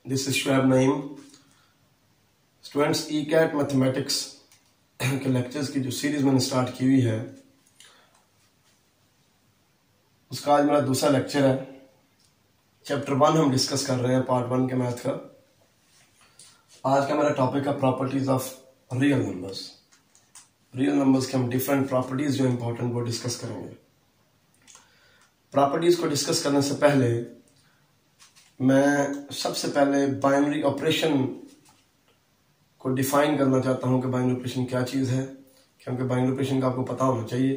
This is Shoaib Naeem. Students, ECAT mathematics के lectures की जो सीरीज मैंने स्टार्ट की हुई है उसका आज मेरा दूसरा लेक्चर है। चैप्टर 1 हम डिस्कस कर रहे हैं, पार्ट 1 के मैथ का। आज का मेरा टॉपिक है properties of real numbers. Real numbers के हम डिफरेंट प्रॉपर्टीज जो इंपॉर्टेंट वो डिस्कस करेंगे। प्रॉपर्टीज को डिस्कस करने से पहले मैं सबसे पहले बाइनरी ऑपरेशन को डिफाइन करना चाहता हूं कि बाइनरी ऑपरेशन क्या चीज है, क्योंकि बाइनरी ऑपरेशन का आपको पता होना चाहिए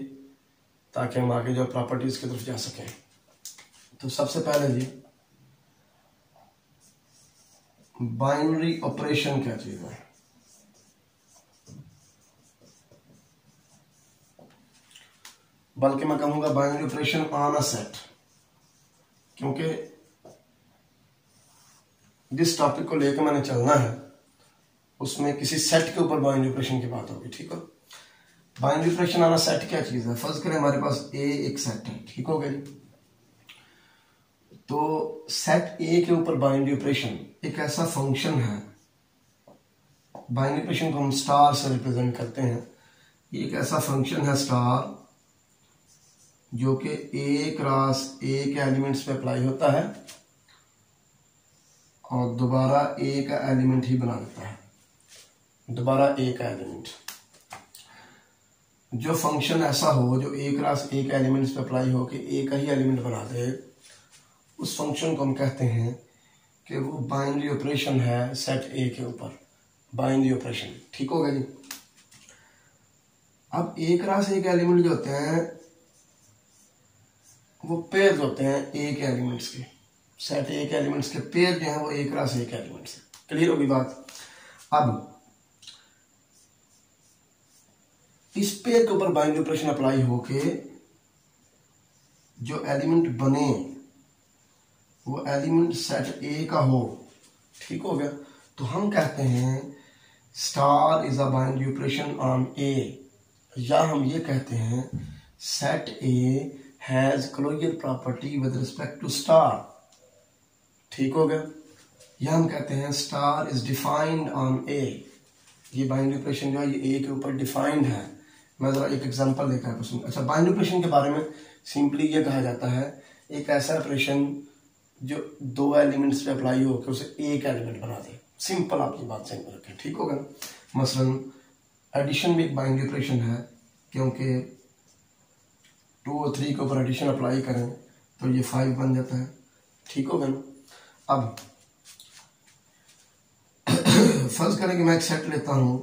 ताकि हम आगे जो प्रॉपर्टीज की तरफ जा सकें। तो सबसे पहले जी, बाइनरी ऑपरेशन क्या चीज है? बल्कि मैं कहूंगा binary operation on a set, क्योंकि जिस टॉपिक को लेकर मैंने चलना है उसमें किसी सेट के ऊपर बाइनरी ऑपरेशन की बात होगी। ठीक है, binary operation on a set क्या चीज है? फर्ज करें हमारे पास ए एक सेट है, ठीक हो गया जी। तो सेट ए के ऊपर बाइनरी ऑपरेशन एक ऐसा फंक्शन है, बाइनरी ऑपरेशन को हम स्टार से रिप्रेजेंट करते हैं। ये एक ऐसा फंक्शन है स्टार जो कि ए क्रॉस ए के एलिमेंट्स पे अप्लाई होता है और दोबारा ए का एलिमेंट ही बना देता है। दोबारा ए का एलिमेंट, जो फंक्शन ऐसा हो जो ए क्रॉस ए के एलिमेंट्स पे अप्लाई हो कि ए का ही एलिमेंट बना दे, उस फंक्शन को हम कहते हैं कि वो बाइनरी ऑपरेशन है सेट ए के ऊपर। बाइनरी ऑपरेशन, ठीक होगा जी। अब ए क्रॉस ए के एलिमेंट जो होते हैं वो पेयर होते हैं ए के एलिमेंट्स के। सेट ए के एलिमेंट्स के पेयर जो है वो ए क्रॉस ए के एलिमेंट्स है। क्लियर होगी बात? अब इस पेयर के ऊपर बाइनरी ऑपरेशन अप्लाई होके जो एलिमेंट बने वो एलिमेंट सेट ए का हो, ठीक हो गया। तो हम कहते हैं star is a binary operation on A, या हम ये कहते हैं set A has closure property with respect to star, ठीक हो गया। या हम कहते हैं star is defined on A. ये बाइनरी ऑपरेशन जो है ये ए के ऊपर डिफाइंड है। मैं जरा एक एग्जांपल देकर आपको सुन। अच्छा, बाइनरी ऑपरेशन के बारे में सिंपली ये कहा जाता है एक ऐसा ऑपरेशन जो दो एलिमेंट्स पे अप्लाई हो कि उसे एक एलिमेंट बना दे। सिंपल, आप ये बात सही रखें, ठीक होगा। मसलन एडिशन भी एक बाइनरी ऑपरेशन है, क्योंकि 2 और 3 के ऊपर एडिशन अप्लाई करें तो ये 5 बन जाता है, ठीक होगा ना। अब फर्ज करें कि मैं एक सेट लेता हूं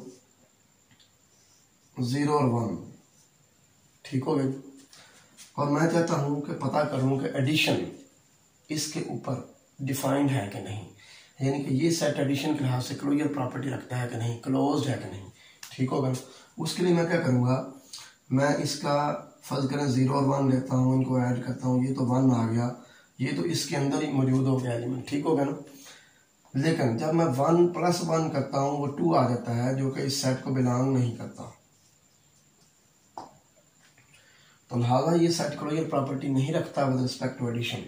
0 और 1, ठीक हो गया, और मैं चाहता हूं कि पता करूं कि एडिशन इसके ऊपर डिफाइंड है कि नहीं, यानी कि ये सेट एडिशन के लिहाज से क्लोजर प्रॉपर्टी रखता है कि नहीं, क्लोज्ड है कि नहीं, ठीक होगा। उसके लिए मैं क्या करूंगा, मैं इसका फर्ज करें 0 और 1 लेता हूं, इनको ऐड करता हूं, ये तो 1 आ गया, ये तो इसके अंदर ही मौजूद हो गया एलिमेंट, ठीक होगा ना। लेकिन जब मैं 1 + 1 करता हूं वो 2 आ जाता है, जो कि इस सेट को बिलोंग नहीं करता। तो लिहाजा ये सेट क्लोजर प्रॉपर्टी नहीं रखता विद रिस्पेक्ट टू एडिशन,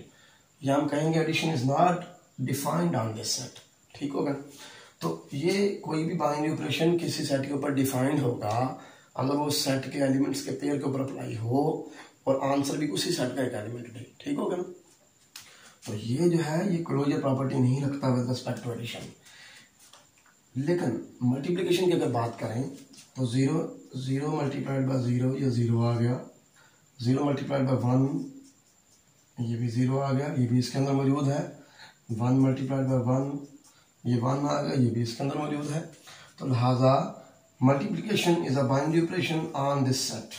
या हम कहेंगे addition is not defined on this set, ठीक होगा। तो ये कोई भी बाइनरी ऑपरेशन किसी सेट के ऊपर डिफाइंड होगा अगर वो सेट के एलिमेंट्स के पेयर के ऊपर अप्लाई हो और आंसर भी उसी सेट का एक एलिमेंट दे, ठीक होगा ना। तो ये जो है ये क्लोजर प्रॉपर्टी नहीं रखता विद रिस्पेक्ट टू एडिशन। लेकिन मल्टीप्लिकेशन की अगर बात करें तो 0 मल्टीप्लाइड बाय 0 ये 0 आ गया, 0 मल्टीप्लाइड बाय 1 ये भी 0 आ गया, ये भी इसके अंदर मौजूद है। 1 मल्टीप्लाइड बाय 1 ये 1 आ गया, ये भी इसके अंदर मौजूद है। तो लिहाजा multiplication is a binary operation on this set,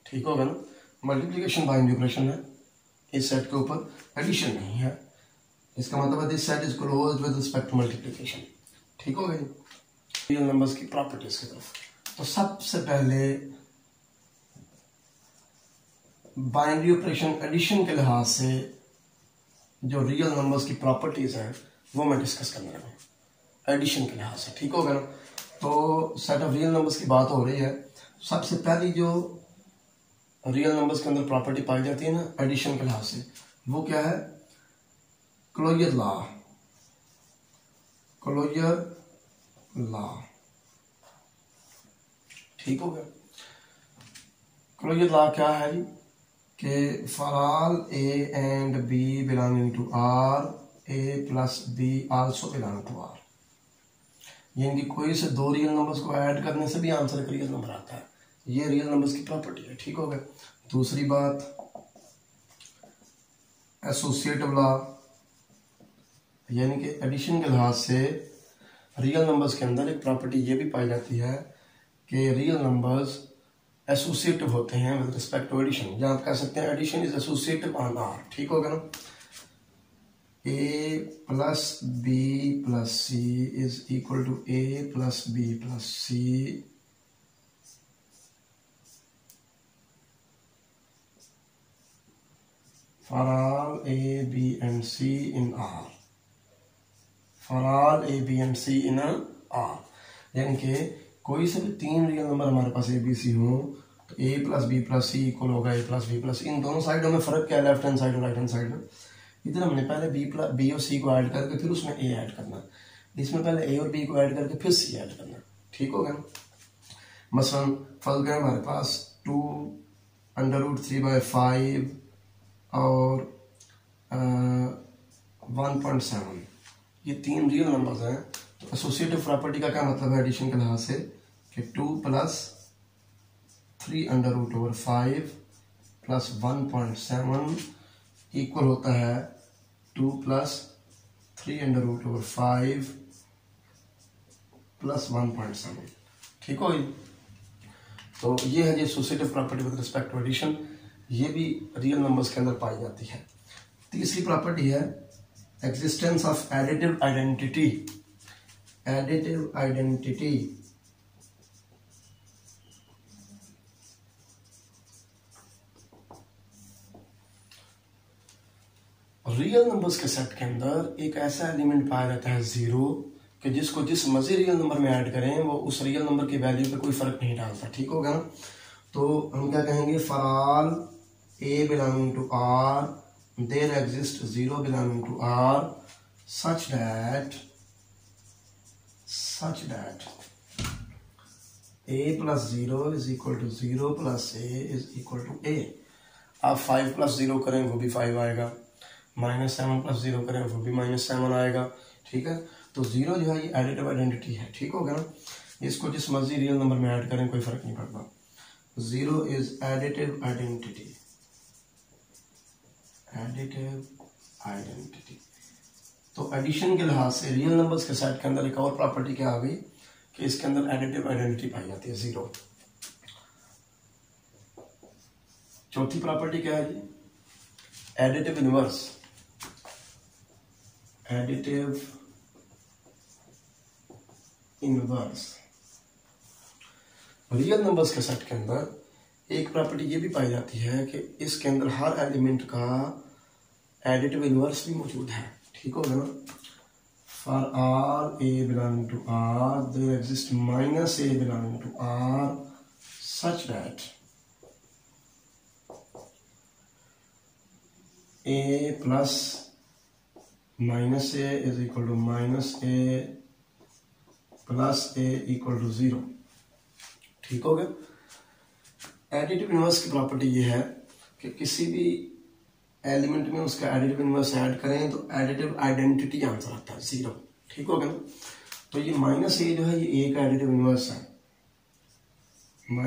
ठीक होगा ना। मल्टीप्लिकेशन बाइनरी ऑपरेशन है इस सेट के ऊपर, एडिशन नहीं है। इसका मतलब है this set is closed with respect to multiplication, ठीक होगा जी। रियल नंबर्स की प्रॉपर्टीज की तरफ, तो सबसे पहले बाइनरी ऑपरेशन एडिशन के लिहाज से जो रियल नंबर्स की प्रॉपर्टीज हैं वो मैं डिस्कस करने लगा हूं एडिशन के लिहाज से, ठीक होगा ना। तो सेट ऑफ रियल नंबर्स की बात हो रही है। सबसे पहली जो रियल नंबर्स के अंदर प्रॉपर्टी पाई जाती है ना एडिशन के लिहाज से, वो क्या है? Closure law. Closure law. ठीक हो गया। क्लोजर लॉ क्या है जी कि for all A and B belonging to R, A plus B also belong to R, यानी कि कोई से दो रियल नंबर्स को ऐड करने से भी आंसर एक रियल नंबर आता है। ये रियल नंबर्स की प्रॉपर्टी है। ठीक हो गया। दूसरी बात एसोसिएटिव लॉ, यानी कि एडिशन के लिहाज से रियल नंबर्स के अंदर एक प्रॉपर्टी ये भी पाई जाती है कि रियल नंबर्स एसोसिएटिव होते हैं विद रिस्पेक्ट टू एडिशन, या आप कह सकते हैं addition is associative on R. ठीक होगा ना। A plus B plus C is equal to A plus B plus C for all a, b and c in R, for all a, b and c in R, यानी कि कोई से भी तीन real number हमारे पास ए B C हो तो ए plus B plus C equal होगा ए प्लस बी प्लस। इन दोनों साइडों में फर्क क्या है, लेफ्ट हैंड साइड और राइट हैंड साइड में। इधर हमने पहले बी और सी को ऐड करके फिर उसमें ए ऐड करना, इसमें पहले ए और बी को ऐड करके फिर सी ऐड करना। ठीक हो गया। मसलन फर्क है हमारे पास 2√3/5 और 1.7, ये तीन रियल नंबर्स हैं। तो एसोसिएटिव प्रॉपर्टी का क्या मतलब है एडिशन के लिहाज से कि 2 + 3√5 + 1.7 इक्वल होता है 2 + 3√5 + 1.7। ठीक हो गई। तो ये है जी associative property with respect to addition, ये भी रियल नंबर्स के अंदर पाई जाती है। तीसरी प्रॉपर्टी है existence of additive identity. Additive identity real numbers के सेट के अंदर एक ऐसा एलिमेंट पाया जाता है जीरो कि जिसको जिस मर्जी रियल नंबर में ऐड करें वो उस रियल नंबर की वैल्यू पे कोई फर्क नहीं डालता। ठीक होगा ना। तो हम क्या कहेंगे, for all A belonging to R, there exists 0 belonging to R such that A plus 0 is equal to 0 plus A is equal to A। आप 5 + 0 करें वो भी 5 आएगा, -7 + 0 करें वो भी -7 आएगा। ठीक है। तो 0 जो है ये एडिटिव आइडेंटिटी है। ठीक होगा ना। इसको जिस मर्जी रियल नंबर में ऐड करें कोई फर्क नहीं पड़ता। 0 is additive identity. Additive identity. तो एडिशन के लिहाज से रियल नंबर्स के सेट के अंदर एक और प्रॉपर्टी क्या आ गई कि इसके अंदर एडिटिव आइडेंटिटी पाई जाती है 0। चौथी प्रॉपर्टी क्या है जी, additive inverse. Additive inverse real numbers के सेट के अंदर एक प्रॉपर्टी ये भी पाई जाती है कि इसके अंदर हर एलिमेंट का एडिटिव इनवर्स भी मौजूद है। ठीक होगा ना। For all A belonging to R there exist -a belonging to R such that a plus -a is equal to -a plus a equal to 0। ठीक हो गया। एडिटिव इनवर्स की प्रॉपर्टी ये है कि किसी भी एलिमेंट में उसका एडिटिव इनवर्स ऐड करें तो एडिटिव आइडेंटिटी आंसर आता है 0। ठीक हो गया ना। तो ये -a जो है ये a का एडिटिव इनवर्स है। -a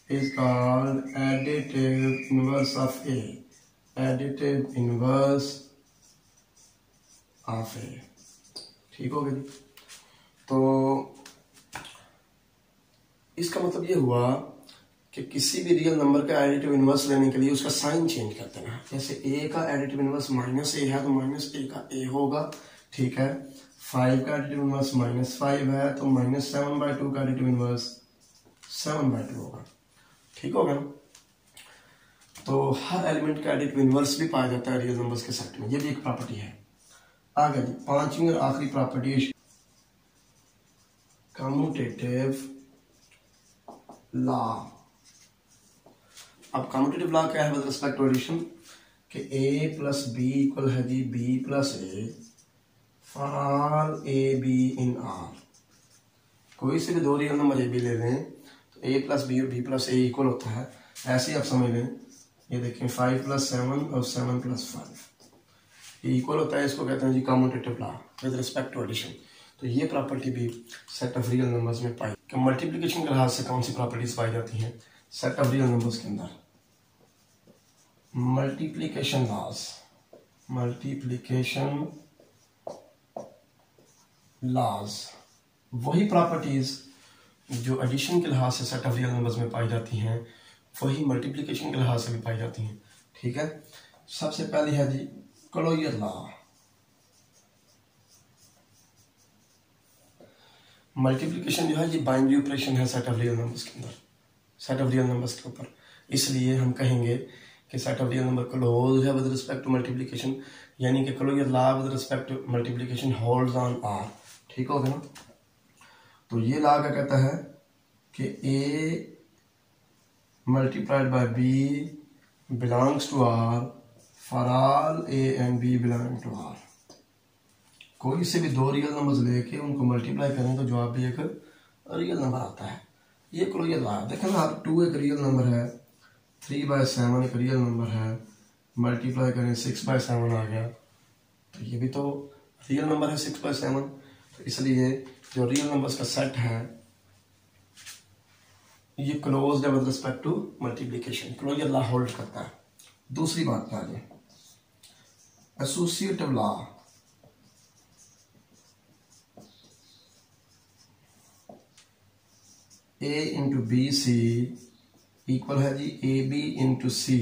is called additive inverse of a। additive inverse of a। ठीक हो गया जी। तो इसका मतलब ये हुआ कि किसी भी रियल नंबर का एडिटिव इनवर्स लेने के लिए उसका साइन चेंज कर देना। जैसे a का एडिटिव इनवर्स -a है तो -a का a होगा। ठीक है। 5 का एडिटिव इनवर्स -5 है तो -7/2 का एडिटिव इनवर्स 7/2 होगा। ठीक होगा ना। तो हर एलिमेंट का एडिटिव इनवर्स भी पाया जाता है रियल नंबर्स के सेट में, ये भी एक प्रॉपर्टी है। आगे जी पांचवी और आखिरी प्रॉपर्टी कम्यूटेटिव लॉ। अब कम्यूटेटिव लॉ क्या है विद रिस्पेक्ट टू एडिशन कि a + b इक्वल है जी b + a for all A be in are. कोई से भी दो रियल नंबर ए बी ले लें तो ए प्लस बी और बी प्लस ए इक्वल होता है। ऐसे ही आप समझ लें, ये देखें 5 + 7 और 7 + 5 ये इक्वल होता है। इसको कहते हैं जी commutative law with respect to addition. तो ये प्रॉपर्टी भी सेट ऑफ रियल नंबर्स में पाई। कि मल्टीप्लिकेशन के लिहाज से कौन सी प्रॉपर्टीज पाई जाती हैं सेट ऑफ रियल नंबर्स के अंदर? मल्टीप्लिकेशन लॉज वही प्रॉपर्टीज जो एडिशन के लिहाज से सेट ऑफ रियल नंबर्स में पाई जाती हैं वही मल्टीप्लिकेशन के लिहाज से भी पाई जाती हैं। ठीक है, सबसे पहली है जी क्लोजर लॉ। मल्टीप्लिकेशन जो है ये बाइनरी ऑपरेशन है सेट ऑफ रियल नंबर्स के अंदर, सेट ऑफ रियल नंबर्स के ऊपर। इसलिए हम कहेंगे कि set of real number close है विद रिस्पेक्ट टू मल्टीप्लिकेशन, यानी कि closure law with respect to multiplication holds on R. ठीक हो गया ना? तो ये लॉ क्या कहता है कि A multiplied by B belongs to R for all A and B belong to R. कोई से भी दो रियल नंबर्स लेके उनको मल्टीप्लाई करें तो जवाब भी एक रियल नंबर आता है। ये क्लोजर लॉ है। देखें ना आप, 2 एक रियल नंबर है, 3/7 एक रियल नंबर है, मल्टीप्लाई करें 6/7 आ गया, तो ये भी तो रियल नंबर है 6/7। तो इसलिए जो रियल नंबर्स का सेट है ये क्लोज्ड है with respect to multiplication, closure law hold करता है। दूसरी बात क्या है, associative law. A into B C equal है जी A B into C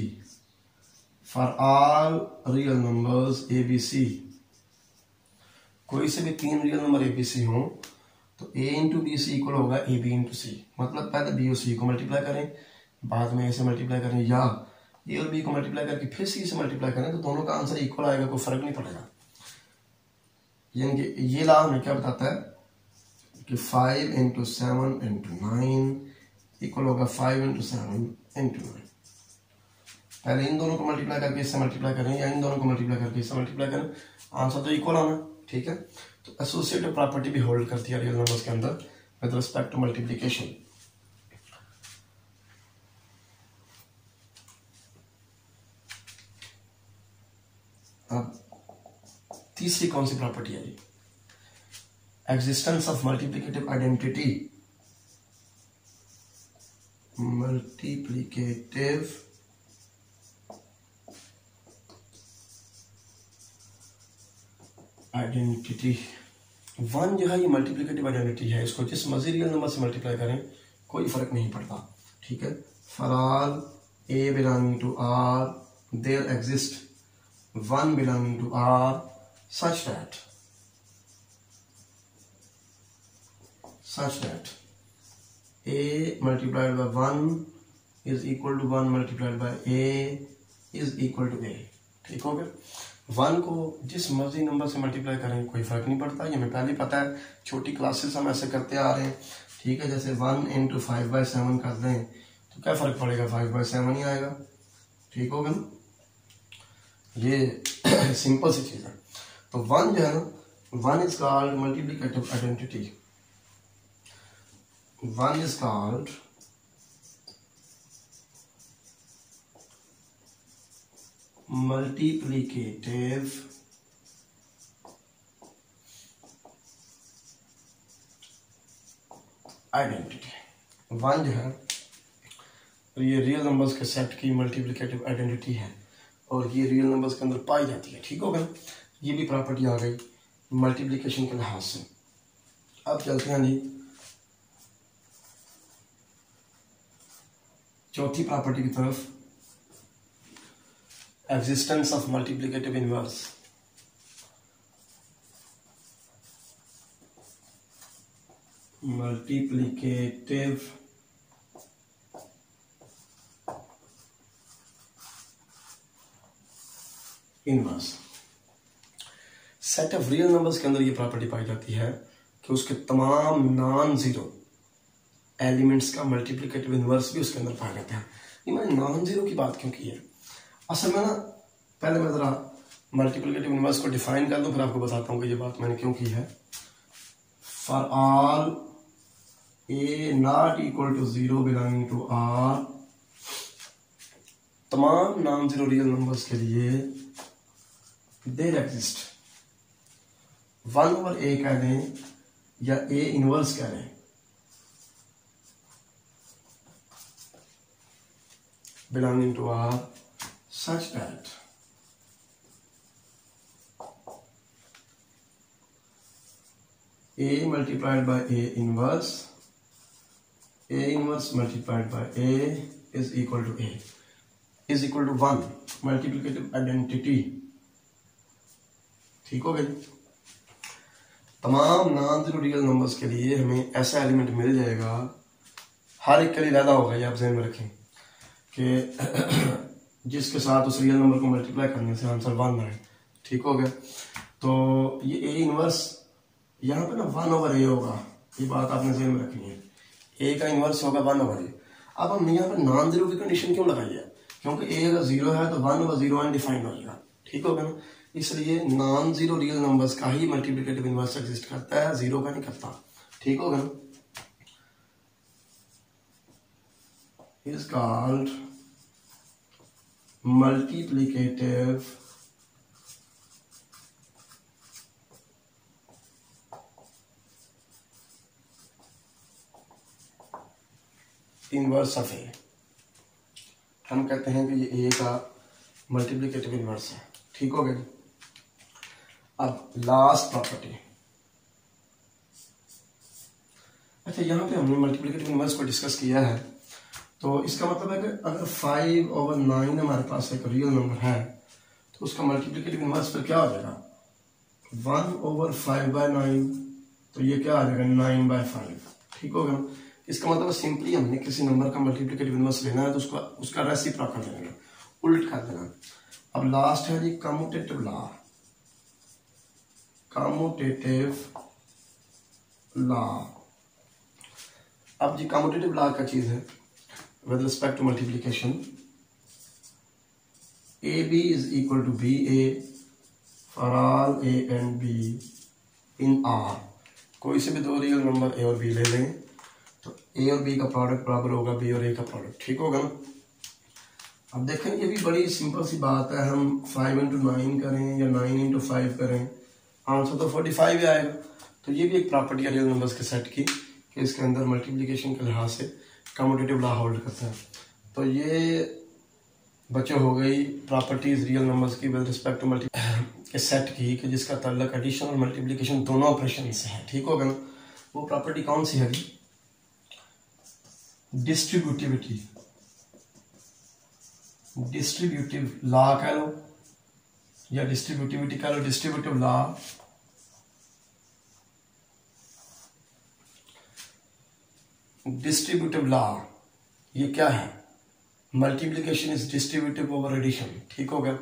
for all real numbers A B C. कोई से भी 3 real number A B C हो तो A into B C equal होगा ए बी इंटू सी। मतलब पहले बी और सी को मल्टीप्लाई करें, बाद में ए से मल्टीप्लाई करें, या ए और बी को मल्टीप्लाई करके फिर सी से मल्टीप्लाई करें, तो दोनों का आंसर इक्वल आएगा, कोई फर्क नहीं पड़ेगा। यानी कि ये लॉ हमें क्या बताता है कि 5 × 7 × 9 इक्वल होगा 5 × 7 × 9। पहले इन दोनों को मल्टीप्लाई करके इससे मल्टीप्लाई करें या इन दोनों को मल्टीप्लाई करके इससे मल्टीप्लाई करें, आंसर तो इक्वल आना। ठीक है, तो एसोसिएटिव प्रॉपर्टी भी होल्ड करती है रियल नंबर्स के अंदर विद रिस्पेक्ट टू मल्टीप्लिकेशन। अब तीसरी कौन सी प्रॉपर्टी है जी? Existence of multiplicative identity. Multiplicative identity 1 जो है ये मल्टीप्लिकेटिव आइडेंटिटी है। इसको जिस मर्जी रियल नंबर से मल्टीप्लाई करें कोई फर्क नहीं पड़ता। ठीक है, for all A belonging to R there exist 1 belonging to R such that a multiplied by 1 is equal to 1 multiplied by a is equal to a। ठीक हो गया? 1 को जिस मर्जी नंबर से मल्टीप्लाई करें कोई फर्क नहीं पड़ता, ये हमें पहले पता है, छोटी क्लासेस हम ऐसे करते आ रहे हैं। ठीक है, जैसे 1 × 5/7 कर दें तो क्या फर्क पड़ेगा, 5/7 ही आएगा। ठीक होगा ना? ये सिंपल सी चीज है। तो 1 जो है ना, 1 is called multiplicative identity. 1 is called multiplicative identity. 1 जो है ये रियल नंबर्स के सेट की मल्टीप्लिकेटिव आइडेंटिटी है और ये रियल नंबर्स के अंदर पाई जाती है। ठीक होगा? ये भी प्रॉपर्टी आ गई मल्टीप्लिकेशन के लिहाज से। अब चलते हैं जी चौथी प्रॉपर्टी की तरफ, existence of multiplicative inverse. Multiplicative inverse set of real numbers के अंदर ये प्रॉपर्टी पाई जाती है कि उसके तमाम नॉन जीरो एलिमेंट्स का मल्टीप्लिकेटिव इनवर्स भी उसके अंदर पाया जाता है। ये मैंने नॉन जीरो की बात क्यों की है? असल में ना, पहले मैं जरा मल्टीप्लिकेटिव इनवर्स को डिफाइन कर दूं, फिर आपको बताता हूँ कि ये बात मैंने क्यों की है। For all a not equal to 0 belonging to R, तमाम नॉन जीरो रियल नंबर्स के लिए देयर एग्जिस्ट 1/a कह दें या a इनवर्स कह दें, belonging to R such that a multiplied by a inverse multiplied by a is equal to a is equal to 1, multiplicative identity. ठीक हो गई। तमाम नॉन जीरो रियल नंबर्स के लिए हमें ऐसा एलिमेंट मिल जाएगा, हर एक के लिए ज़्यादा होगा, ये आप ध्यान में रखें कि जिसके साथ उस रियल नंबर को मल्टीप्लाई करने से आंसर 1 आए। ठीक हो गया। तो ये ए इनवर्स यहाँ पे ना 1/a होगा, ये बात आपने ध्यान में रखनी है। ए का इनवर्स होगा 1/a। अब हमने यहाँ पे नॉन जीरो की कंडीशन क्यों लगाई है? क्योंकि ए अगर 0 है तो 1/0 अनडिफाइंड हो जाएगा। ठीक होगा ना। इसलिए नॉन जीरो रियल नंबर्स का ही मल्टीप्लिकेटिव इनवर्स एग्जिस्ट करता है, जीरो का नहीं करता। ठीक होगा ना। Is called multiplicative inverse of A. हम कहते हैं कि ये ए का मल्टीप्लिकेटिव इनवर्स है। ठीक हो गया। अब लास्ट प्रॉपर्टी, अच्छा यहाँ पे हमने मल्टीप्लिकेटिव इनवर्स को डिस्कस किया है, तो इसका मतलब है कि अगर 5/9 हमारे पास एक रियल नंबर है तो उसका मल्टीप्लिकेटिव इनवर्स फिर क्या हो जाएगा? 1/5/9, तो ये क्या आ जाएगा? 9/5। ठीक होगा। इसका मतलब सिंपली हमने किसी नंबर का मल्टीप्लिकेटिव इनवर्स लेना है तो उसका रेसिप्रोकल कर देना, उल्ट कर देना। अब लास्ट है जी कम्यूटेटिव लॉ। कम्यूटेटिव लॉ, अब जी कम्यूटेटिव लॉ क्या चीज है? With respect to multiplication, AB is equal to BA for all A and B in R। कोई से भी दो रियल नंबर A और B ले लें तो A और B का प्रोडक्ट बराबर होगा B और A का प्रोडक्ट। ठीक होगा ना। अब देखें ये भी बड़ी सिंपल सी बात है, हम 5 into 9 करें या 9 into 5 करें, आंसर तो 45 ही आएगा। तो ये भी एक प्रॉपर्टी है रियल नंबर्स के सेट की कि इसके अंदर मल्टीप्लिकेशन के लिहाज से कम्यूटेटिव लॉ होल्ड करता है। तो ये बच्चे हो गई प्रॉपर्टीज रियल नंबर्स की विद रिस्पेक्ट टू मल्टी के सेट की कि जिसका ताल्लुक एडिशन और मल्टीप्लिकेशन दोनों ऑपरेशन से है। ठीक होगा ना। वो प्रॉपर्टी कौन सी है? डिस्ट्रीब्यूटिविटी, डिस्ट्रीब्यूटिव लॉ कह लो या डिस्ट्रीब्यूटिविटी कह लो, डिस्ट्रीब्यूटिव लॉ। डिस्ट्रीब्यूटिव लॉ ये क्या है? Multiplication is distributive over addition. ठीक हो गया।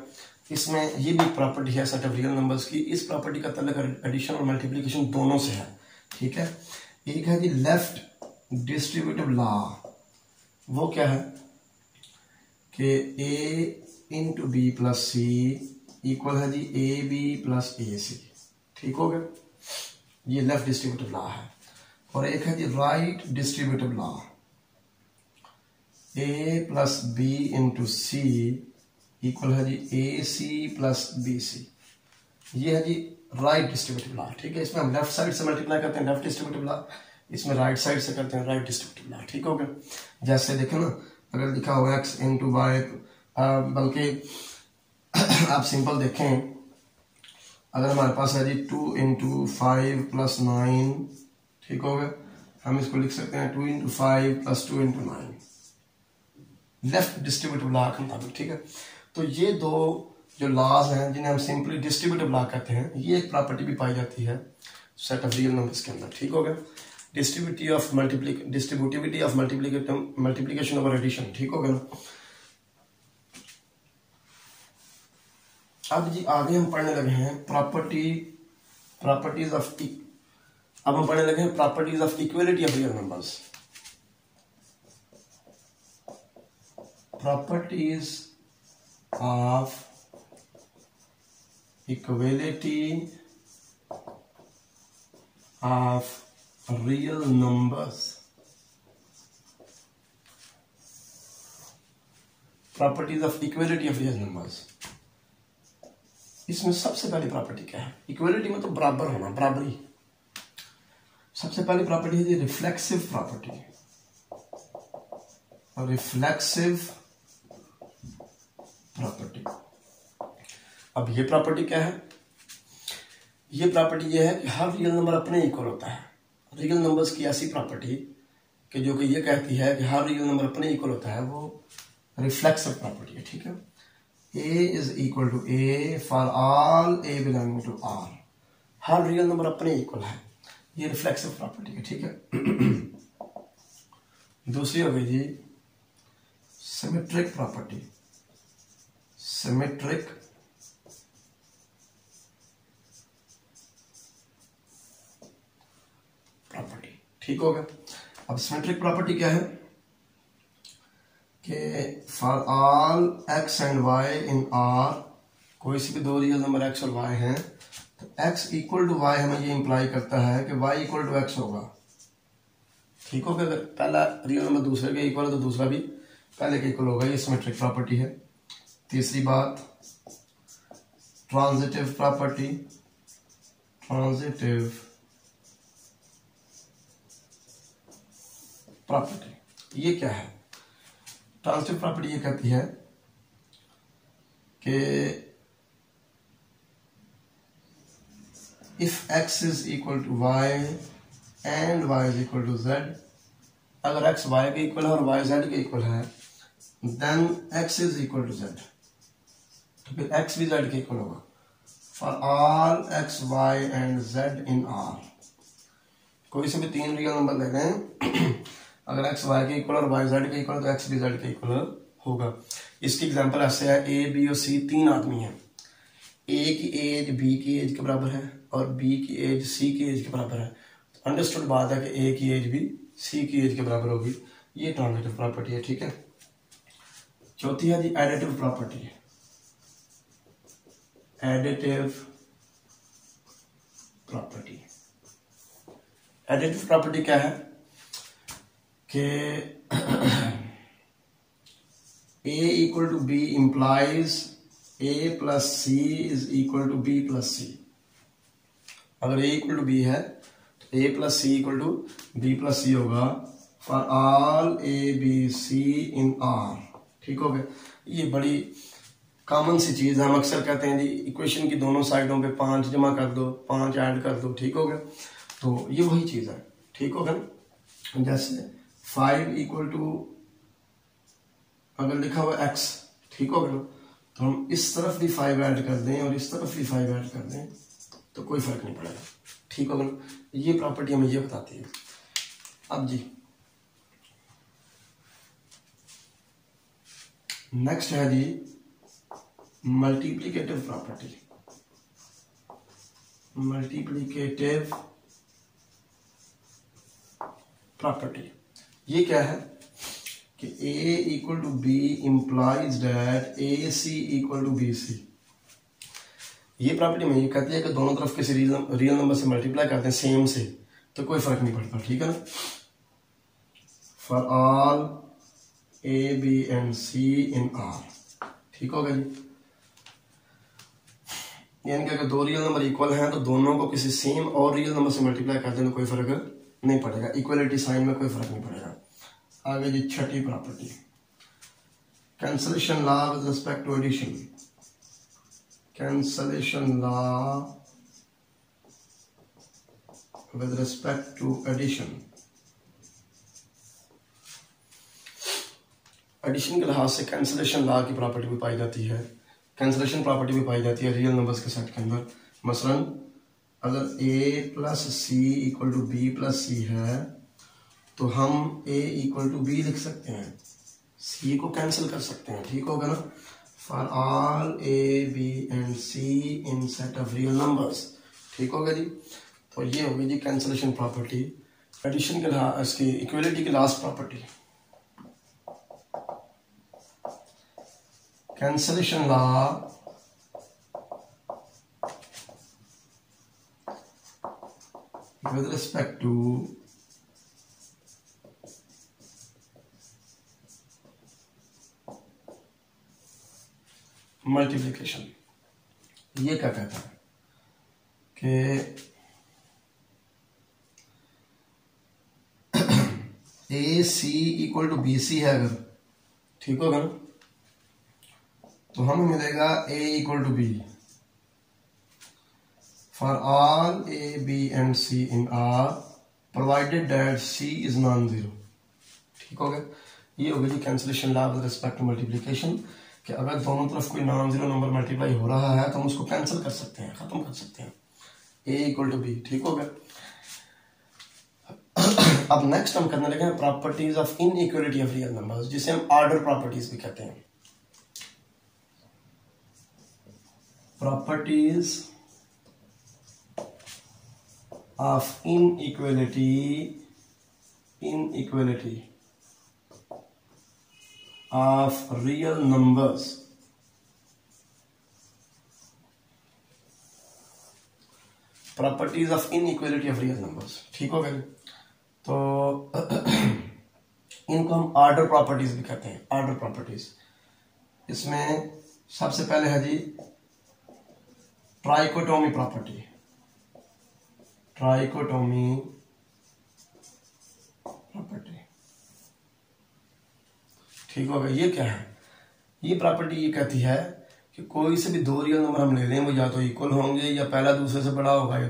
इसमें ये भी प्रॉपर्टी है सेट ऑफ रियल नंबर्स की। इस प्रॉपर्टी का ताल्लुक एडिशन और मल्टीप्लिकेशन दोनों से है। ठीक है। एक है जी लेफ्ट डिस्ट्रीब्यूटिव लॉ, वो क्या है कि A into B plus C equal है जी AB प्लस AC। ठीक हो गया। ये लेफ्ट डिस्ट्रीब्यूटिव लॉ है। और एक है जी right distributive law, A plus B into C equal है जी AC प्लस BC। ये है जी राइट डिस्ट्रीब्यूटिव लॉ। ठीक है। इसमें हम लेफ्ट साइड से मल्टीप्लाई करते हैं लेफ्ट डिस्ट्रीब्यूटिव लॉ, इसमें राइट साइड से करते हैं राइट डिस्ट्रीब्यूटिव लॉ। ठीक हो गया। जैसे देखें ना, अगर लिखा हुआ x इंटू वाई, बल्कि आप सिंपल देखें, अगर हमारे पास है जी 2 इंटू 5 प्लस 9। ठीक हो गया। हम इसको लिख सकते हैं 2 into 5 plus 2 into 9, left distributive law के मुताबिक। ठीक है। तो ये दो जो लॉज हैं जिन्हें हम सिंपली डिस्ट्रीब्यूटिव लॉ कहते हैं, ये एक प्रॉपर्टी भी पाई जाती है सेट ऑफ रियल नंबर्स के अंदर। ठीक हो गया। Distributivity of multiplication over addition. ठीक हो गया ना। अब जी आगे हम पढ़ने लगे हैं properties of equality of real numbers. Properties of equality of real numbers, properties of equality of real numbers. इसमें सबसे पहली प्रॉपर्टी क्या है? इक्वलिटी में तो बराबर होना, बराबरी। सबसे पहली प्रॉपर्टी है रिफ्लेक्सिव प्रॉपर्टी, रिफ्लेक्सिव प्रॉपर्टी। अब ये प्रॉपर्टी क्या है? ये प्रॉपर्टी ये है कि हर रियल नंबर अपने इक्वल होता है। रियल नंबर्स की ऐसी प्रॉपर्टी कि जो कि ये कहती है कि हर रियल नंबर अपने इक्वल होता है, वो रिफ्लेक्सिव प्रॉपर्टी है। ठीक है, a is equal to a for all a belonging to r। हर रियल नंबर अपने इक्वल है, ये रिफ्लेक्सिव प्रॉपर्टी है। ठीक है। दूसरी हो गई जी सिमेट्रिक प्रॉपर्टी, सिमेट्रिक प्रॉपर्टी। ठीक हो गया। अब सिमेट्रिक प्रॉपर्टी क्या है कि for all x and y in r, कोई से भी दो रियल नंबर x और y हैं, तो x इक्वल टू y हमें ये इंप्लाई करता है कि y इक्वल टू x होगा। ठीक हो गया। अगर पहला रियल नंबर दूसरे के इक्वल है तो दूसरा भी पहले के इक्वल होगा, ये सिमेट्रिक प्रॉपर्टी है। तीसरी बात ट्रांजिटिव प्रॉपर्टी, ट्रांजिटिव प्रॉपर्टी ये क्या है? ट्रांजिटिव प्रॉपर्टी ये कहती है कि if x is equal to y and y is equal to z, अगर x y के इक्वल है और y z के इक्वल है, then x is equal to z, तो फिर x भी z के इक्वल होगा। For all x y and z in r, कोई से भी तीन रियल नंबर ले लें, अगर x y के इक्वल और y z के इक्वल तो x भी z के इक्वल होगा। इसकी एग्जांपल ऐसे है, a b और c तीन आदमी हैं, a की एज b की एज के बराबर है और b की एज c की एज के बराबर है। तो अंडरस्टूड बात है कि a की एज भी c की एज के बराबर होगी। ये ट्रांजिटिव प्रॉपर्टी है। ठीक है। चौथी है जी additive property, additive property. Additive property क्या है कि a equal to b implies a plus c is equal to b plus c। अगर a इक्वल टू b है तो a plus c equal to b plus c होगा for all a b c in r। ठीक हो गया। ये बड़ी common सी चीज है, हम अक्सर कहते हैं जी इक्वेशन की दोनों साइडों पे 5 जमा कर दो, 5 ऐड कर दो। ठीक हो गया। तो ये वही चीज है। ठीक हो गया। जैसे 5 इक्वल टू अगर लिखा हुआ x, ठीक हो गया, तो हम इस तरफ भी 5 ऐड कर दें और इस तरफ भी 5 ऐड कर दें तो कोई फर्क नहीं पड़ेगा। ठीक हो गया। ये प्रॉपर्टी हमें ये बताती है। अब जी नेक्स्ट है जी मल्टीप्लिकेटिव प्रॉपर्टी, मल्टीप्लिकेटिव प्रॉपर्टी ये क्या है कि a equal to b implies that ac equal to bc। ये प्रॉपर्टी में ये कहती है कि दोनों तरफ किसी रियल नंबर से मल्टीप्लाई करते हैं सेम से तो कोई फर्क नहीं पड़ता। ठीक है ना। For all a b and c in r। ठीक होगा जी। यानी कि अगर दो रियल नंबर इक्वल हैं तो दोनों को किसी सेम और रियल नंबर से मल्टीप्लाई कर दें तो कोई फर्क नहीं पड़ेगा, इक्वलिटी साइन में कोई फर्क नहीं पड़ेगा। आगे जी छठी property cancellation law with respect to addition, cancellation law with respect to addition. Addition के लिहाज से कैंसलेशन लॉ की प्रॉपर्टी भी पाई जाती है, कैंसलेशन प्रॉपर्टी भी पाई जाती है रियल नंबर्स के सेट के अंदर। मसलन अगर a plus C equal to B plus C है तो हम a इक्वल टू बी लिख सकते हैं, c को कैंसिल कर सकते हैं। ठीक होगा ना। For all a b and c in set of real numbers. ठीक होगा जी। तो ये होगी जी कैंसलेशन प्रॉपर्टी। एडिशन के लिहाज इसकी इक्वलिटी की last property cancellation law with respect to multiplication. ये क्या कहता है कि A C equal to B C है अगर, ठीक होगा ना, तो हमें मिलेगा A equal to B for all A B and C in R provided that C is non zero. ठीक हो गया, ये हो गई जी cancellation law with respect to multiplication, कि अगर दोनों तरफ कोई नॉन जीरो नंबर मल्टीप्लाई हो रहा है तो हम उसको कैंसिल कर सकते हैं, खत्म कर सकते हैं, ए इक्वल टू बी। ठीक हो गया। अब नेक्स्ट हम करने लगे हैं properties of inequality of real numbers, जिसे हम ऑर्डर प्रॉपर्टीज भी कहते हैं। Properties of inequality of real numbers. Properties of inequality of real numbers. ठीक हो गया। तो इनको हम ऑर्डर प्रॉपर्टीज भी कहते हैं, ऑर्डर प्रॉपर्टीज। इसमें सबसे पहले है जी ट्राइकोटोमी प्रॉपर्टी। ट्राइकोटोमी प्रॉपर्टी, ठीक होगा। ये क्या है? ये प्रॉपर्टी ये कहती है कि कोई से भी दो रियल नंबर हम ले लें, वो या तो इक्वल होंगे या पहला दूसरे से बड़ा होगा या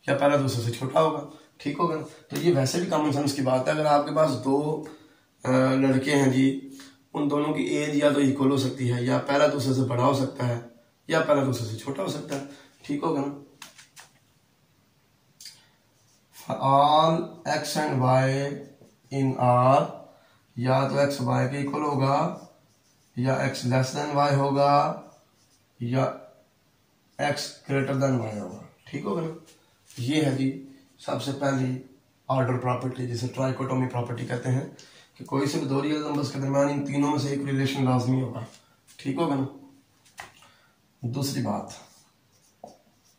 पहला दूसरे से छोटा होगा। ठीक होगा। तो ये वैसे भी कॉमन सेंस की बात है। अगर आपके पास दो लड़के हैं जी, उन दोनों की एज या तो इक्वल हो सकती है, या पहला दूसरे से बड़ा हो सकता है, या पहला दूसरे से छोटा हो सकता है। ठीक होगा ना। For all x and y in R, या तो x y के इक्वल होगा, या x लेस देन y होगा, या x ग्रेटर देन y होगा। ठीक होगा ना। ये है जी सबसे पहली ऑर्डर प्रॉपर्टी, जिसे ट्राइकोटोमी प्रॉपर्टी कहते हैं, कि कोई से भी दो रियल नंबर्स के दरमियान इन तीनों में से एक रिलेशन लाजमी होगा। ठीक होगा ना। दूसरी बात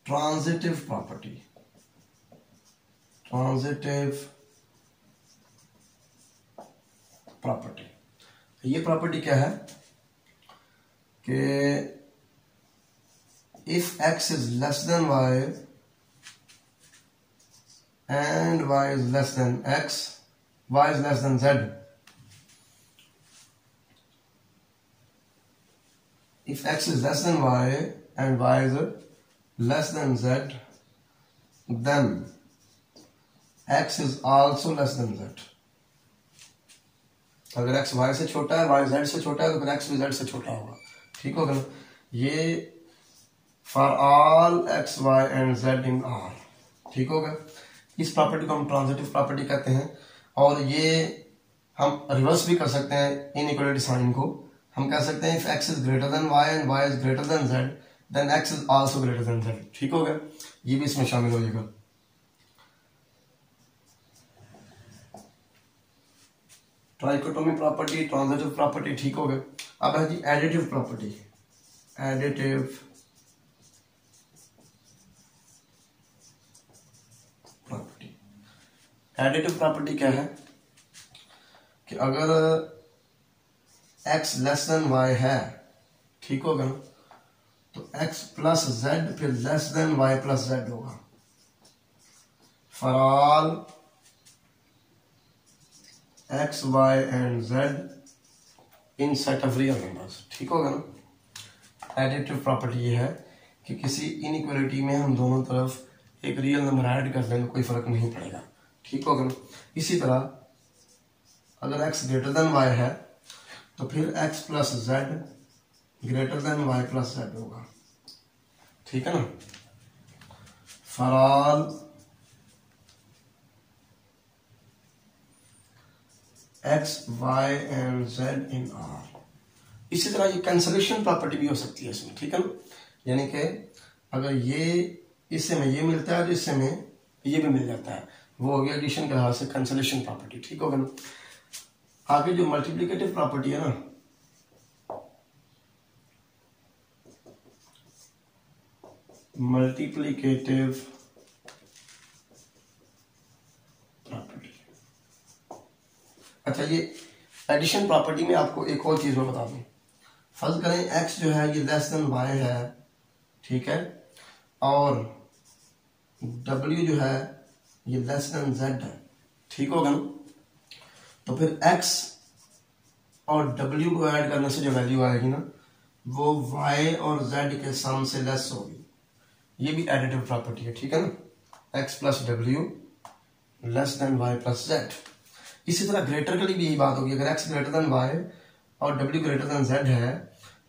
ट्रांजिटिव प्रॉपर्टी। ट्रांजिटिव प्रॉपर्टी, ये प्रॉपर्टी क्या है कि if x is less than y and y is less than x, y is less than z. If x is less than y and y is less than z, then x is also less than z. अगर x y से छोटा है, y z से छोटा है, तो फिर x भी z से छोटा होगा। ठीक होगा ना। ये for all x y and z in R। ठीक होगा। इस प्रॉपर्टी को हम ट्रांजिटिव प्रॉपर्टी कहते हैं। और ये हम रिवर्स भी कर सकते हैं इनइक्वालिटी साइन को। हम कह सकते हैं if x is greater than y and y is greater than z, then x is also greater than z। ठीक हो गया। ये भी इसमें शामिल हो जाएगा। Trichotomy property, transitive property. ठीक हो गया। अब है जी additive property. Additive property. Additive property क्या है कि अगर x लेस देन y है, ठीक होगा ना, तो x प्लस z फिर less than y plus z होगा for all x y and z in set of real numbers. ठीक होगा ना। एडिटिव प्रॉपर्टी ये है कि किसी इनइक्वालिटी में हम दोनों तरफ एक रियल नंबर ऐड कर दें तो कोई फर्क नहीं पड़ेगा। ठीक होगा ना। इसी तरह अगर x ग्रेटर देन y है तो फिर x plus Z greater than y plus Z होगा। ठीक है ना। For all x y and z in R। इसी तरह ये कैंसलेशन प्रॉपर्टी भी हो सकती है इसमें। ठीक है ना। यानी कि अगर ये इससे में ये मिलता है तो इससे में ये भी मिल जाता है, वो हो गया एडिशन के लिहाज से कैंसलेशन प्रॉपर्टी। ठीक होगा ना। आगे जो मल्टीप्लिकेटिव प्रॉपर्टी है ना, मल्टीप्लिकेटिव अच्छा, ये एडिशन प्रॉपर्टी में आपको एक और चीज मैं बता दूं। फर्ज करें x जो है ये लेस देन y है, ठीक है, और w जो है ये लेस देन z है, ठीक होगा ना। तो फिर x और w को ऐड करने से जो वैल्यू आएगी ना वो y और z के सम से लेस होगी। ये भी एडिटिव प्रॉपर्टी है, ठीक है ना। x plus W less than y plus z। इसी तरह ग्रेटर के लिए भी यही बात होगी। अगर x ग्रेटर देन y और w ग्रेटर देन z है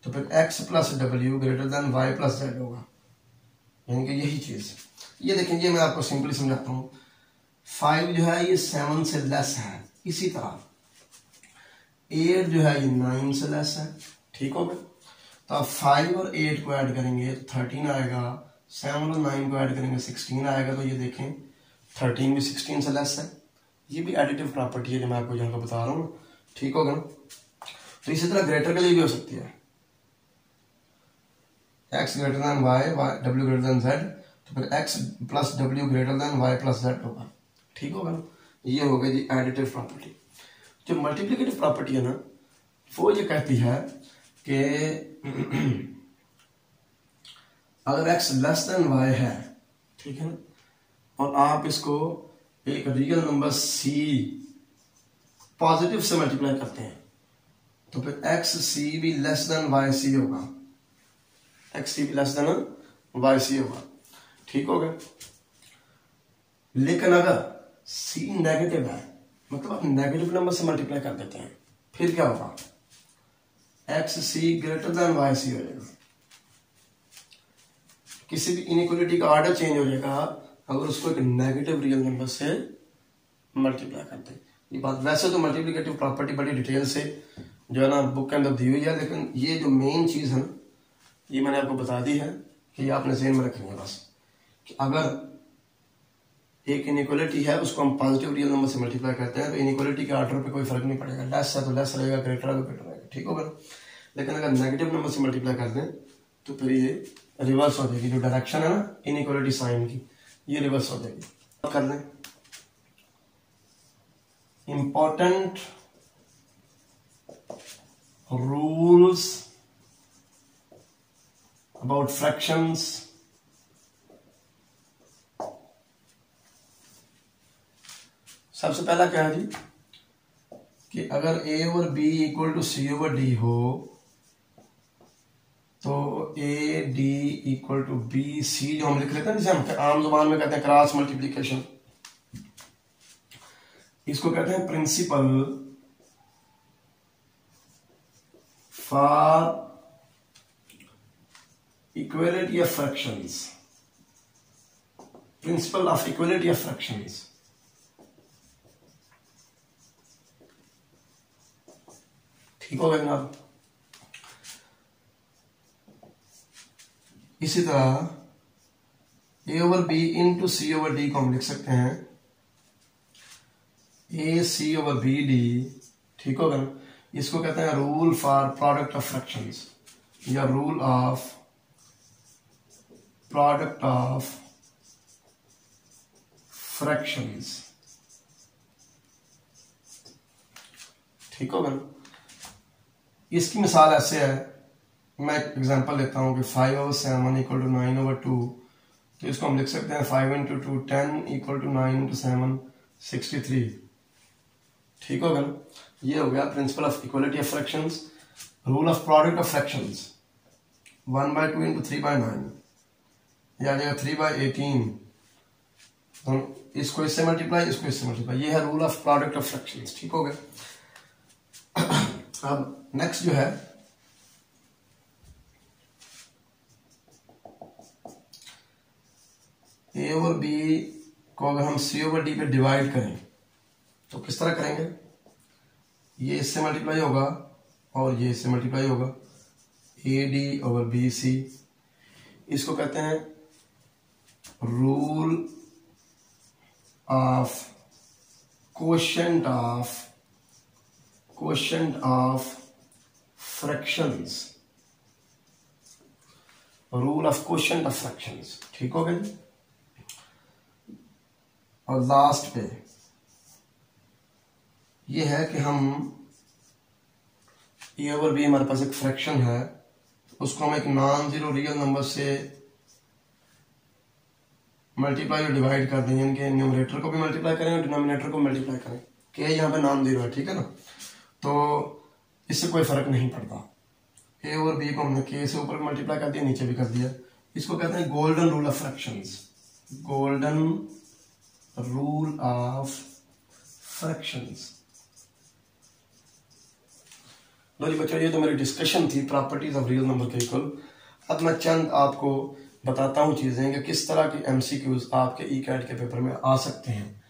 तो फिर x plus W greater than y plus z होगा, यानी कि यही चीज। ये देखें, ये मैं आपको सिंपली समझाता हूँ। 5 जो है ये 7 से लेस है, इसी तरह 8 जो है ये 9 से लेस है, ठीक होगा। तो आप 5 और 8 को ऐड करेंगे तो 13 आएगा, 7 और 9 को ऐड करेंगे 16 आएगा। तो ये देखें 13 भी 16 से लेस है। ये भी एडिटिव प्रॉपर्टी है जो मैं आपको यहाँ पर बता रहा हूँ, ठीक होगा ना। तो इसी तरह ग्रेटर के लिए भी हो सकती है, x greater than y, w greater than z, तो फिर x plus w greater than y plus z होगा, ठीक होगा ना। ये हो गई जी एडिटिव प्रॉपर्टी। जो मल्टीप्लिकेटिव प्रॉपर्टी है ना वो ये कहती है कि अगर x लेस देन y है, ठीक है ना, और आप इसको एक रियल नंबर c पॉजिटिव से मल्टीप्लाई करते हैं तो फिर x c भी लेस देन y c होगा, x c भी लेस देन y c होगा, ठीक होगा। लेकिन अगर c नेगेटिव है, मतलब आप नेगेटिव नंबर से मल्टीप्लाई कर देते हैं, फिर क्या होगा, एक्स सी ग्रेटर देन वाई सी हो जाएगा। किसी भी इनइक्वालिटी का ऑर्डर चेंज हो जाएगा अगर उसको एक नेगेटिव रियल नंबर से मल्टीप्लाई करते हैं। ये बात वैसे तो मल्टीप्लिकेटिव प्रॉपर्टी बड़ी डिटेल से जो है ना बुक के अंदर दी हुई है, लेकिन ये जो मेन चीज है ना ये मैंने आपको बता दी है कि ये आपने ज़हन में रखनी है बस, कि अगर एक इनइक्वालिटी है उसको हम पॉजिटिव रियल नंबर से मल्टीप्लाई करते हैं तो इनइक्वालिटी के ऑर्डर पे कोई फर्क नहीं पड़ेगा, लेस है तो लेस रहेगा, ग्रेटर है तो ग्रेटर रहेगा, ठीक होगा। लेकिन अगर नेगेटिव नंबर से मल्टीप्लाई कर दें तो फिर ये रिवर्स हो जाएगी, जो डायरेक्शन है ना इनइक्वालिटी साइन की ये रिवर्स हो जाएगी। कर लें इंपॉर्टेंट रूल्स अबाउट फ्रैक्शंस। सबसे पहला क्या है जी कि अगर a और b equal to c over d हो तो a d equal to b c जो हम लिख लेते हैं, जिसे हम आम जुबान में कहते हैं क्रॉस मल्टीप्लिकेशन, इसको कहते हैं principle for equality of fractions, principle of equality of fractions. ठीक होगा जनाब। इसी तरह a over b into C over D को हम लिख सकते हैं a c over b d, ठीक होगा ना। इसको कहते हैं rule for product of fractions या rule of product of fractions, ठीक होगा ना। इसकी मिसाल ऐसे है, मैं एक एग्जांपल लेता हूं कि 5 ओवर 7 इक्वल टू 9 ओवर 2, तो इसको हम लिख सकते हैं 5 इंटू 2 10 इक्वल टू 9 इंटू 7 63, ठीक होगा ना। ये हो गया principal of equality of fractions. Rule of product of fractions 1/2 into 3/9, ये आ जाएगा 3/18, तो इसको इससे मल्टीप्लाई इसको इससे मल्टीप्लाई, ये है rule of product of fractions, ठीक हो गया। अब नेक्स्ट जो है a ओवर b को अगर हम c ओवर d पे डिवाइड करें तो किस तरह करेंगे, ये इससे मल्टीप्लाई होगा और ये इससे मल्टीप्लाई होगा, ad ओवर bc। इसको कहते हैं rule of quotient of fractions, rule of quotient of fractions, ठीक हो गया। और लास्ट पे ये है कि हम ए ओवर बी हमारे पास एक फ्रैक्शन है, उसको हम एक नॉन जीरो रियल नंबर से मल्टीप्लाई और डिवाइड कर दें, यानी कि न्यूमरेटर को भी मल्टीप्लाई करें और डिनोमिनेटर को मल्टीप्लाई करें। के यहाँ पे नॉन जीरो है, ठीक है ना, तो इससे कोई फर्क नहीं पड़ता। ए और बी को हमने के से ऊपर मल्टीप्लाई कर दिया, नीचे भी कर दिया। इसको कहते हैं golden rule of fractions, golden rule of fractions. लो जी बच्चों, ये तो मेरी डिस्कशन थी प्रॉपर्टीज ऑफ रियल नंबर के इक्वल। अब मैं चंद आपको बताता हूँ चीजें कि किस तरह की एमसीक्यूज आपके ई कैट के पेपर में आ सकते हैं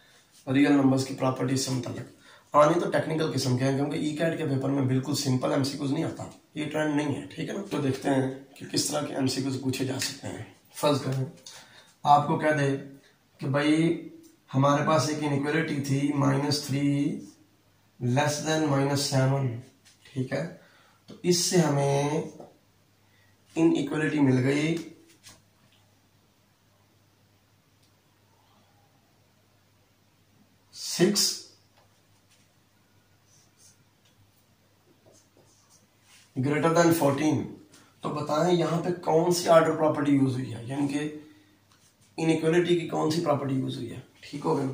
रियल नंबर्स की प्रॉपर्टीज से मुताल्लिक। आने तो टेक्निकल किस्म के हैं, क्योंकि ई कैट के पेपर में बिल्कुल सिंपल एमसीक्यूज नहीं आता, ये ट्रेंड नहीं है, ठीक है ना। तो देखते हैं कि किस तरह के एमसीक्यूज पूछे जा सकते हैं। फर्ज करें आपको कह दे कि भाई हमारे पास एक इनइक्वालिटी थी -3 लेस देन -7, ठीक है। तो इससे हमें इनइक्वालिटी मिल गई 6 ग्रेटर देन 14। तो बताएं यहां पे कौन सी ऑर्डर प्रॉपर्टी यूज हुई है, यानी कि इनइक्वालिटी की कौन सी प्रॉपर्टी यूज हुई है, ठीक हो गया।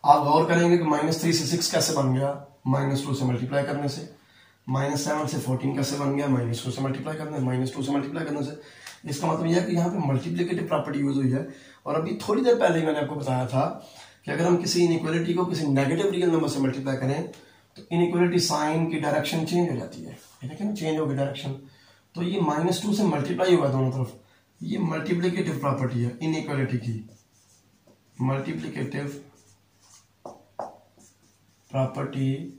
आप गौर करेंगे कि -3 से 6 कैसे बन गया, -2 से मल्टीप्लाई करने से। -7 से 14 कैसे बन गया, -2 से मल्टीप्लाई करने, -2 से मल्टीप्लाई करने से। इसका मतलब यह है कि यहाँ पे मल्टीप्लिकेटिव प्रॉपर्टी यूज हुई है। और अभी थोड़ी देर पहले ही मैंने आपको बताया था कि अगर हम किसी इनइक्वालिटी को किसी नेगेटिव रियल नंबर से मल्टीप्लाई करें तो इनइक्वालिटी साइन की डायरेक्शन चेंज हो जाती है, देखिए ना, चेंज होगी डायरेक्शन। तो ये -2 से मल्टीप्लाई होगा दोनों तरफ, ये मल्टीप्लिकेटिव प्रॉपर्टी है इनइक्वालिटी की, multiplicative property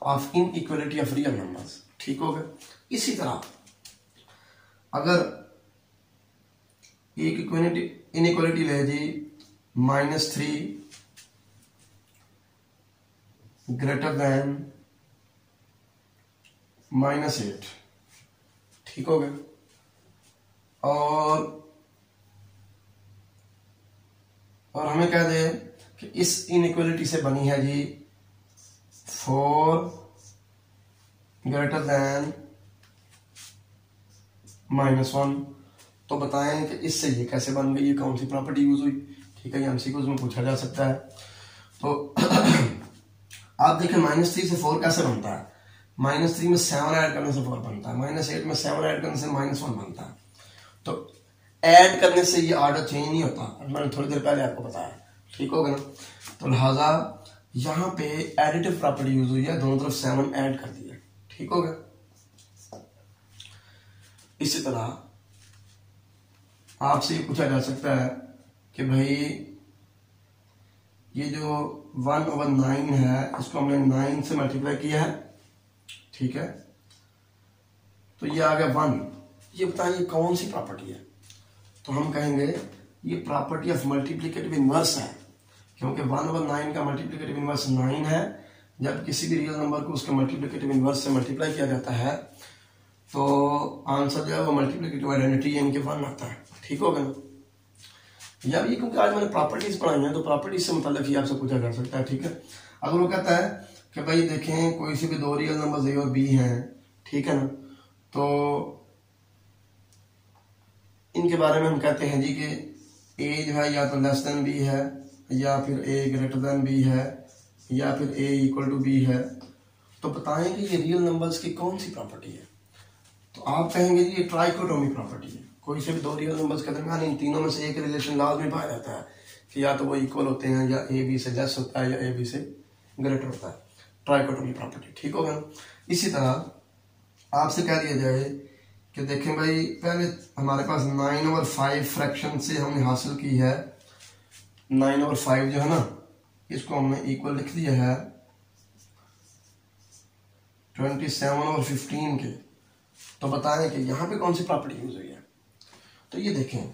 of inequality of real numbers, ठीक हो गया। इसी तरह अगर एक इनइक्वालिटी ले जी -3 ग्रेटर देन -8, ठीक हो गया। और हमें कह दे कि इस इनइक्वालिटी से बनी है जी 4 ग्रेटर देन -1। तो बताएं कि इससे ये कैसे बन गई, ये कौन सी प्रॉपर्टी यूज हुई, ठीक है। ये एमसीक्यूज में पूछा जा सकता है। तो आप देखें -3 से 4 कैसे बनता है, -3 में 7 ऐड करने से 4 बनता है, -8 में 7 ऐड करने से -1 बनता है। तो ऐड करने से ये ऑर्डर चेंज नहीं होता, मैंने थोड़ी देर पहले आपको बताया, ठीक होगा ना। तो लिहाजा यहाँ पे एडिटिव प्रॉपर्टी यूज हुई है, दोनों तरफ 7 ऐड कर दिया, ठीक होगा। इसी तरह आपसे ये पूछा जा सकता है कि भाई ये जो 1/9 है इसको हमने 9 से मल्टीप्लाई किया है, ठीक है। तो ये आ गया 1। ये बताइए कौन सी प्रॉपर्टी है, तो हम कहेंगे ये प्रॉपर्टी ऑफ मल्टीप्लिकेटिव इनवर्स है, क्योंकि 1/9 का मल्टीप्लिकेटिव इनवर्स 9 है। जब किसी भी रियल नंबर को उसके मल्टीप्लिकेटिव इनवर्स से मल्टीप्लाई किया जाता है तो आंसर जो है वो मल्टीप्लिकेटिव आइडेंटिटी यानी कि 1 आता है, ठीक होगा ना। या ये क्योंकि आज मैंने प्रॉपर्टीज पढ़ाई हैं तो प्रॉपर्टीज से मतलब ही आपसे पूछा जा सकता है, ठीक है। अगर वो कहता है कि भाई देखें कोई से भी दो रियल नंबर ए और बी हैं, ठीक है ना, तो इनके बारे में हम कहते हैं जी कि ए जो है या तो लेस देन बी है, या फिर ए ग्रेटर देन बी है, या फिर ए इक्वल टू बी है। तो बताएं कि ये रियल नंबर्स की कौन सी प्रॉपर्टी है, तो आप कहेंगे जी ये ट्राइकोटोमी प्रॉपर्टी है। कोई से भी दो रियल नंबर्स के दरमियान इन तीनों में से एक रिलेशन लाजमी पाया जाता है कि या तो वो इक्वल होते हैं, या ए बी से लेस होता है, या ए बी से ग्रेटर होता है, ट्राइकोटोमी प्रॉपर्टी, ठीक होगा। इसी तरह आपसे कह दिया जाए कि देखें भाई पहले हमारे पास 9/5 फ्रैक्शन से हमने हासिल की है, 9/5 जो है ना इसको हमने इक्वल लिख दिया है 27/15 के। तो बताएं कि यहाँ पे कौन सी प्रॉपर्टी यूज हुई है। तो ये देखें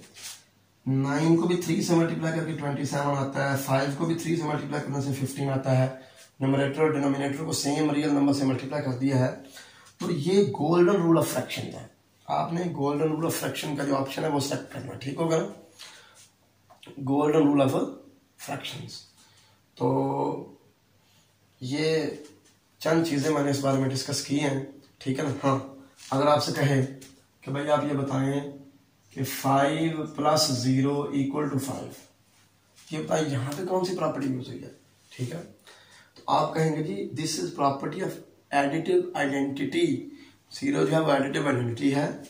9 को भी 3 से मल्टीप्लाई करके 27 आता है, 5 को भी 3 से मल्टीप्लाई करने से 15 आता है, न्यूमरेटर और डिनोमिनेटर को सेम रियल नंबर से मल्टीप्लाई कर दिया है। तो ये गोल्डन रूल ऑफ फ्रैक्शन है। आपने गोल्डन रूल ऑफ फ्रैक्शन का जो ऑप्शन है वो सेलेक्ट करना, ठीक होगा ना, गोल्डन रूल ऑफ फ्रैक्शंस। तो ये चंद चीज़ें मैंने इस बारे में डिस्कस की हैं, ठीक है ना। हाँ, अगर आपसे कहे कि भाई आप ये बताएं कि 5 + 0 = 5, ये बताइए यहाँ पे कौन सी प्रॉपर्टी यूज हुई है, ठीक है। तो आप कहेंगे जी this is property of additive identity. 0 जो है वो एडिटिव आइडेंटिटी है,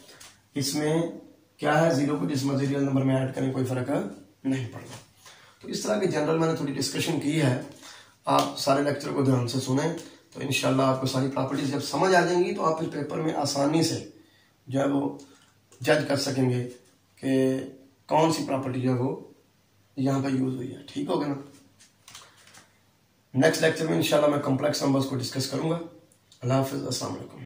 इसमें क्या है, 0 को जिस मर्जी रियल नंबर में ऐड करें कोई फर्क नहीं पड़ता। तो इस तरह के जनरल मैंने थोड़ी डिस्कशन की है, आप सारे लेक्चर को ध्यान से सुने तो इंशाल्लाह आपको सारी प्रॉपर्टीज जब समझ आ जाएंगी तो आप फिर पेपर में आसानी से जो है वो जज कर सकेंगे कि कौन सी प्रॉपर्टी जो है वो यहाँ पर यूज हुई है, ठीक होगा ना। नेक्स्ट लेक्चर में इंशाल्लाह मैं कॉम्प्लेक्स नंबर्स को डिस्कस करूंगा। अल्लाह हाफिज़, अस्सलाम वालेकुम।